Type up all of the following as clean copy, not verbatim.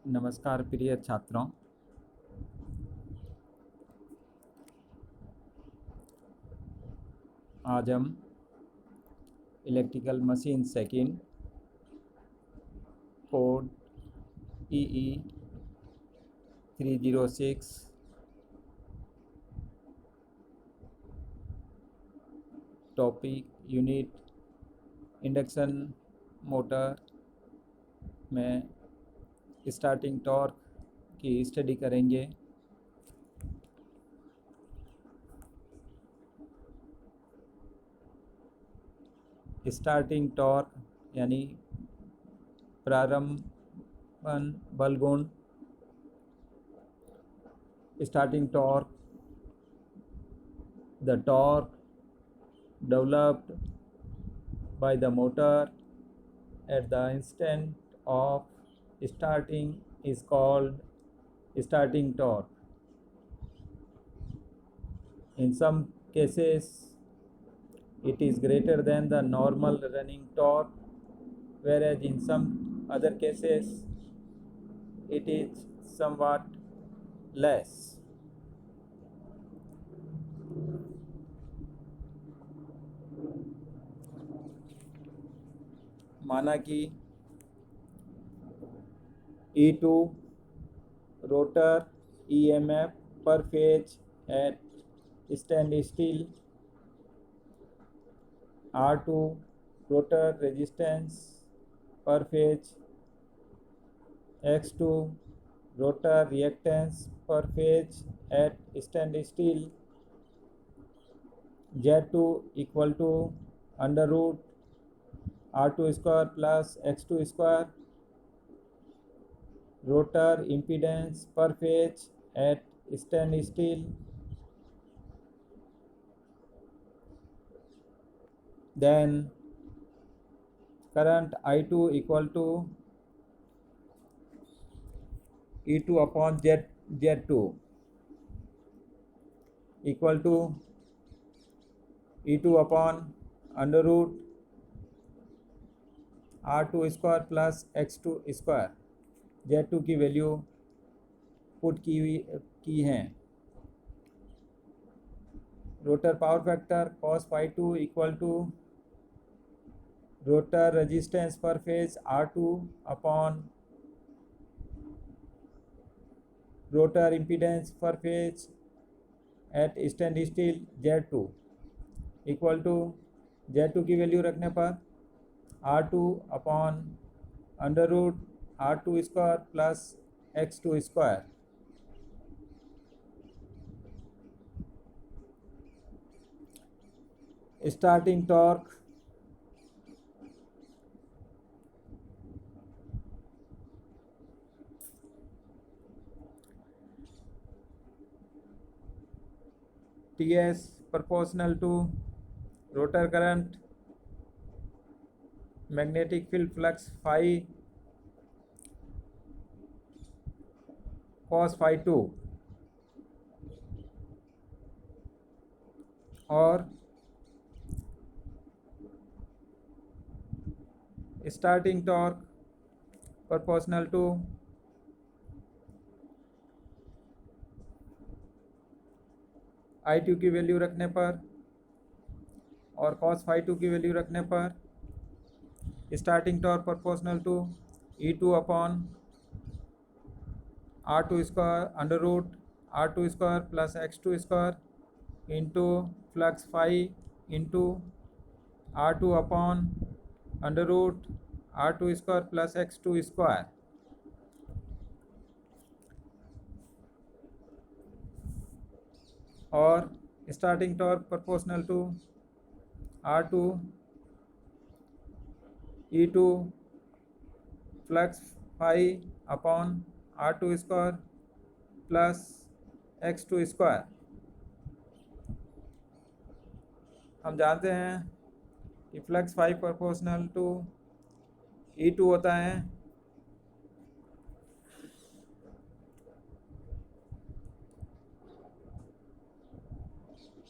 नमस्कार प्रिय छात्रों। आज हम electrical machine second code EE 306 topic unit induction motor में स्टार्टिंग टॉर्क की स्टडी करेंगे। स्टार्टिंग टॉर्क यानी प्रारंभन बल गुण। Starting torque, the torque developed by the motor at the instant of starting is called starting torque. In some cases it is greater than the normal running torque, whereas in some other cases it is somewhat less. माना कि E2 rotor EMF per phase at standstill, R2 rotor resistance per phase, X2 rotor reactance per phase at standstill, Z2 equal to under root R2 square plus X2 square, rotor impedance per phase at standstill, then current I2 equal to E2 upon Z2 equal to E2 upon under root R2 square plus X2 square। Z2 की value put की हैं। Rotor power factor cos phi 2 equal to rotor resistance per phase R2 upon rotor impedance per phase at standstill Z2 equal to Z2 की value रखने पर R2 upon under root R2 square plus X2 square. Starting torque TS proportional to rotor current, magnetic field flux phi cos phi 2 और starting torque proportional to I2 की value रखने पर और cos phi 2 की value रखने पर starting torque proportional to E2 upon R2 square under root R2 square plus X2 square into flux phi into R2 upon under root R2 square plus X2 square. और starting torque proportional to R2 E2 flux phi upon R2 square plus X2 square. हम जानते हैं कि flux phi proportional to E2 होता है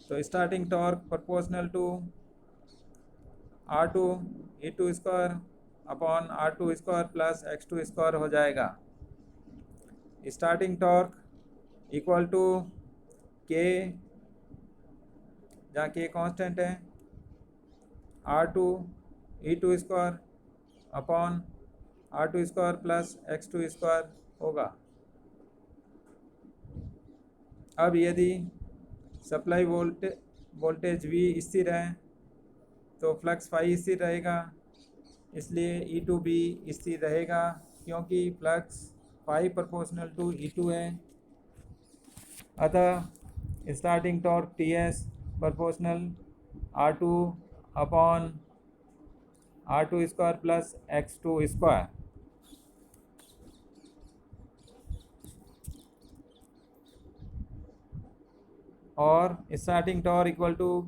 तो starting torque proportional to R2 E2 square upon R2 square plus X2 square हो जाएगा। starting torque equal to K, जहाँ K कांस्टेंट है, R2 E2 square upon R2 square plus X2 square होगा। अब यदि सप्लाई वोल्टेज V स्थिर है तो फ्लक्स फाई स्थिर रहेगा, इसलिए E2 भी स्थिर रहेगा क्योंकि flux phi proportional to E2 है। अतः starting torque TS proportional R2 upon R2 square plus X2 square. और starting torque equal to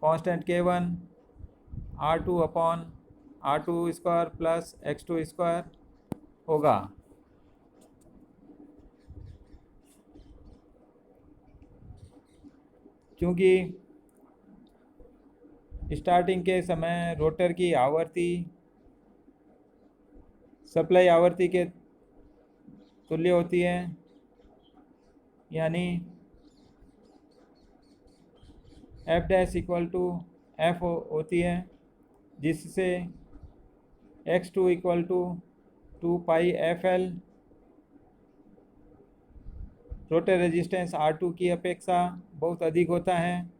constant K1 R2 upon R2 square plus X2 square होगा। क्योंकि स्टार्टिंग के समय रोटर की आवृत्ति supply आवृत्ति के तुल्य होती है, यानी F dash equal to F होती है, जिससे X2 equal to 2 pi FL rotor resistance R2 की अपेक्षा बहुत अधिक होता है।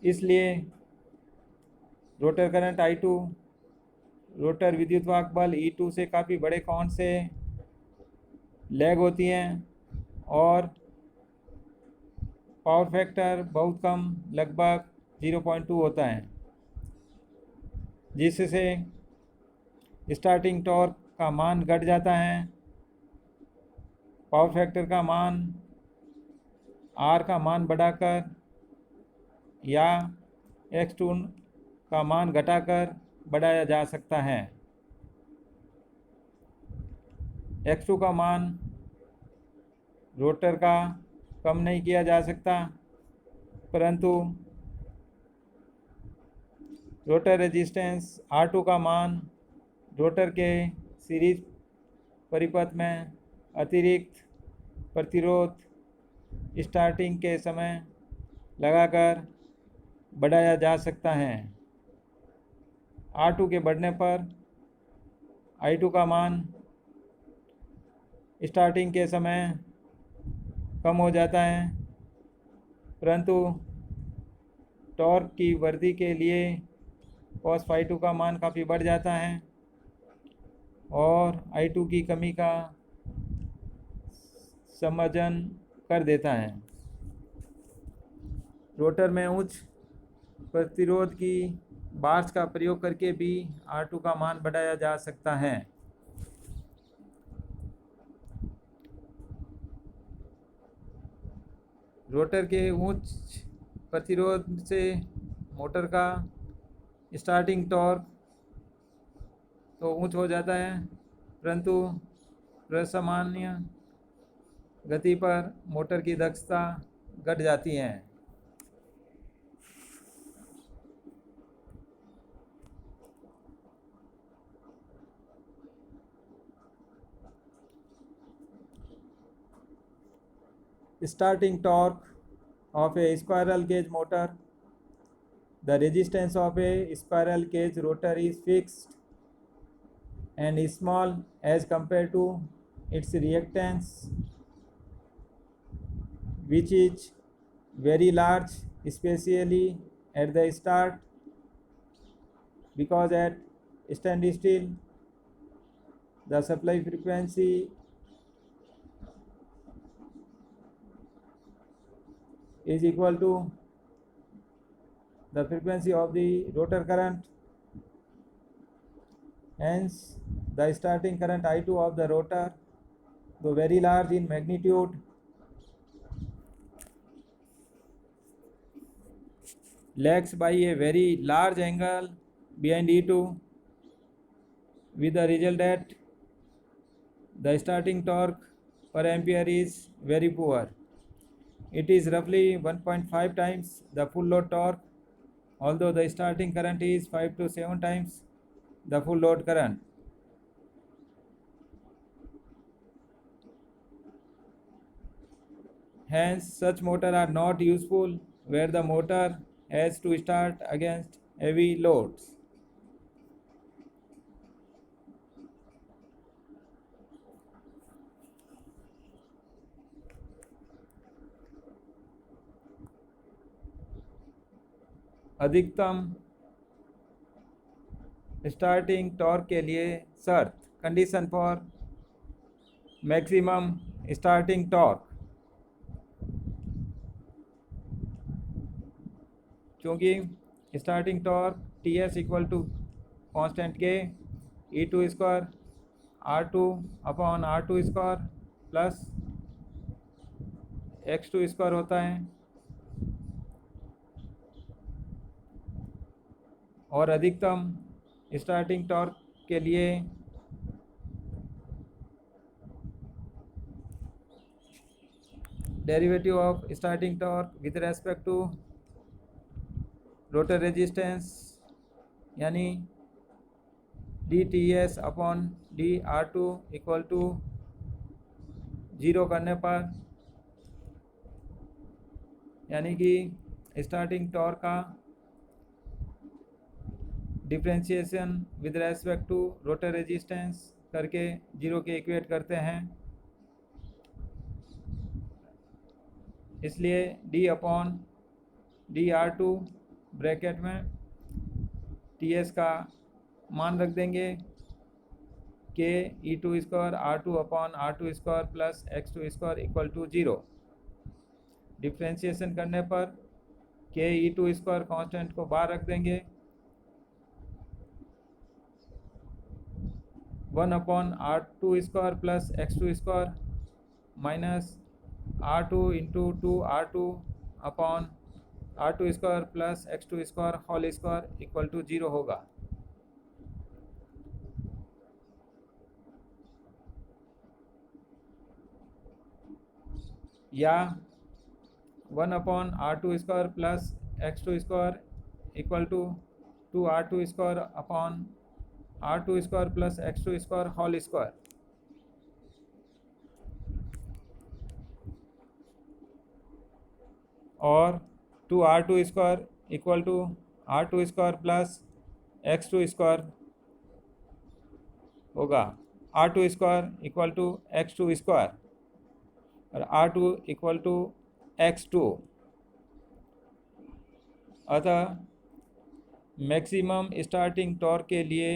इसलिए रोटर करंट I2 रोटर विद्युत वाहक बल E2 से काफ़ी बड़े कोण से लैग होती हैं और पावर फैक्टर बहुत कम, लगभग 0.2 होता है, जिससे स्टार्टिंग टॉर्क का मान घट जाता है। पावर फैक्टर का मान R का मान बढ़ाकर या X2 का मान घटाकर बढ़ाया जा सकता है। X2 का मान रोटर का कम नहीं किया जा सकता, परंतु रोटर रेजिस्टेंस R2 का मान रोटर के सीरीज परिपथ में अतिरिक्त प्रतिरोध स्टार्टिंग के समय लगाकर बढ़ाया जा सकता है। R2 के बढ़ने पर I2 का मान स्टार्टिंग के समय कम हो जाता है, परंतु टॉर्क की वृद्धि के लिए cos phi2 का मान काफ़ी बढ़ जाता है और I2 की कमी का समायोजन कर देता है। रोटर में उच्च प्रतिरोध की बार्स का प्रयोग करके भी R2 का मान बढ़ाया जा सकता है। रोटर के उच्च प्रतिरोध से मोटर का स्टार्टिंग टॉर्क तो उच्च हो जाता है, परंतु असामान्य गति पर मोटर की दक्षता घट जाती है। Starting torque of a squirrel cage motor. The resistance of a squirrel cage rotor is fixed and is small as compared to its reactance, which is very large, especially at the start, because at standstill the supply frequency is equal to the frequency of the rotor current. Hence, the starting current I2 of the rotor, though very large in magnitude, lags by a very large angle behind E2, with the result that the starting torque per ampere is very poor. It is roughly 1.5 times the full load torque, although the starting current is 5 to 7 times the full load current. Hence, such motor are not useful where the motor has to start against heavy loads. अधिकतम starting torque के लिए शर्त, condition for maximum starting torque, क्योंकि starting torque T S equal to constant K E two square R two upon R two square plus X two square होता है, और अधिकतम starting torque के लिए derivative of starting torque with respect to rotor resistance यानी D T S upon D R two equal to 0 करने पर, यानी कि स्टार्टिंग टॉर्क का differentiation with respect to rotor resistance करके 0 के इक्वेट करते हैं। इसलिए D upon D R two bracket में टी एस का मान रख देंगे K E two square R two upon R two square plus X two square equal to 0। Differentiation करने पर के ई टू स्क्वायर कॉन्स्टेंट को बाहर रख देंगे, 1 upon R two square plus X two square minus R two into two R two upon R two square plus X two square whole square equal to 0 होगा। या 1 upon R two square plus X two square equal to 2 R two square upon R two square plus X two square whole square. और 2 R two square equal to R two square plus X two square होगा, R two square equal to X two square और R two equal to X two. अतः maximum starting torque के लिए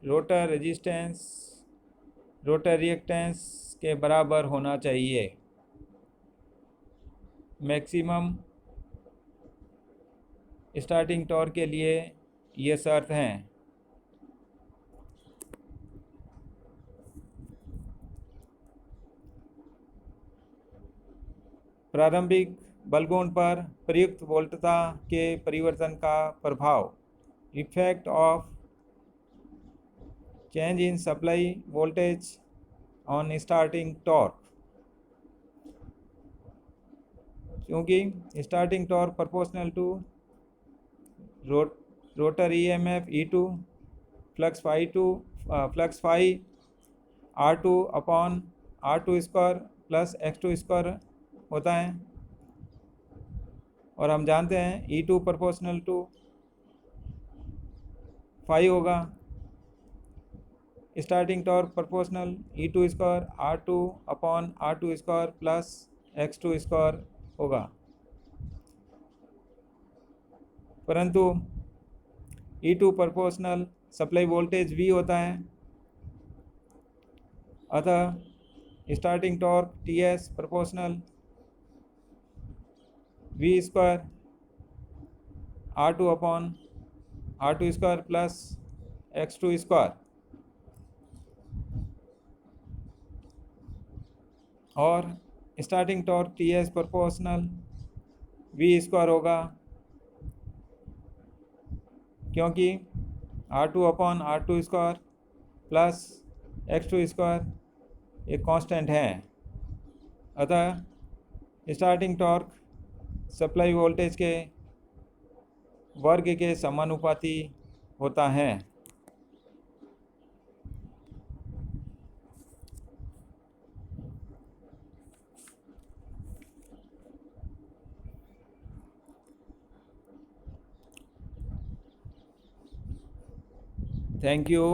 rotor resistance rotor reactance के बराबर होना चाहिए। Maximum starting torque के लिए ये शर्त हैं। प्रारंभिक बलगुण पर प्रयुक्त वोल्टता के परिवर्तन का प्रभाव, effect of change in supply voltage on starting torque, क्योंकि starting torque proportional to rotor EMF E2 flux phi R2 upon R2 square plus X2 square होता है, और हम जानते हैं E2 प्रोपोर्शनल टू फाई होगा। Starting torque proportional E2 square R2 upon R2 square plus X2 square होगा। परंतु E2 proportional supply voltage V होता है, अतः starting torque TS proportional V square R2 upon R2 square plus X2 square, और starting torque TS proportional V square होगा, क्योंकि R2 upon R2 square plus X2 square एक constant है। अतः starting torque supply voltage के वर्ग के समानुपाती होता है। Thank you.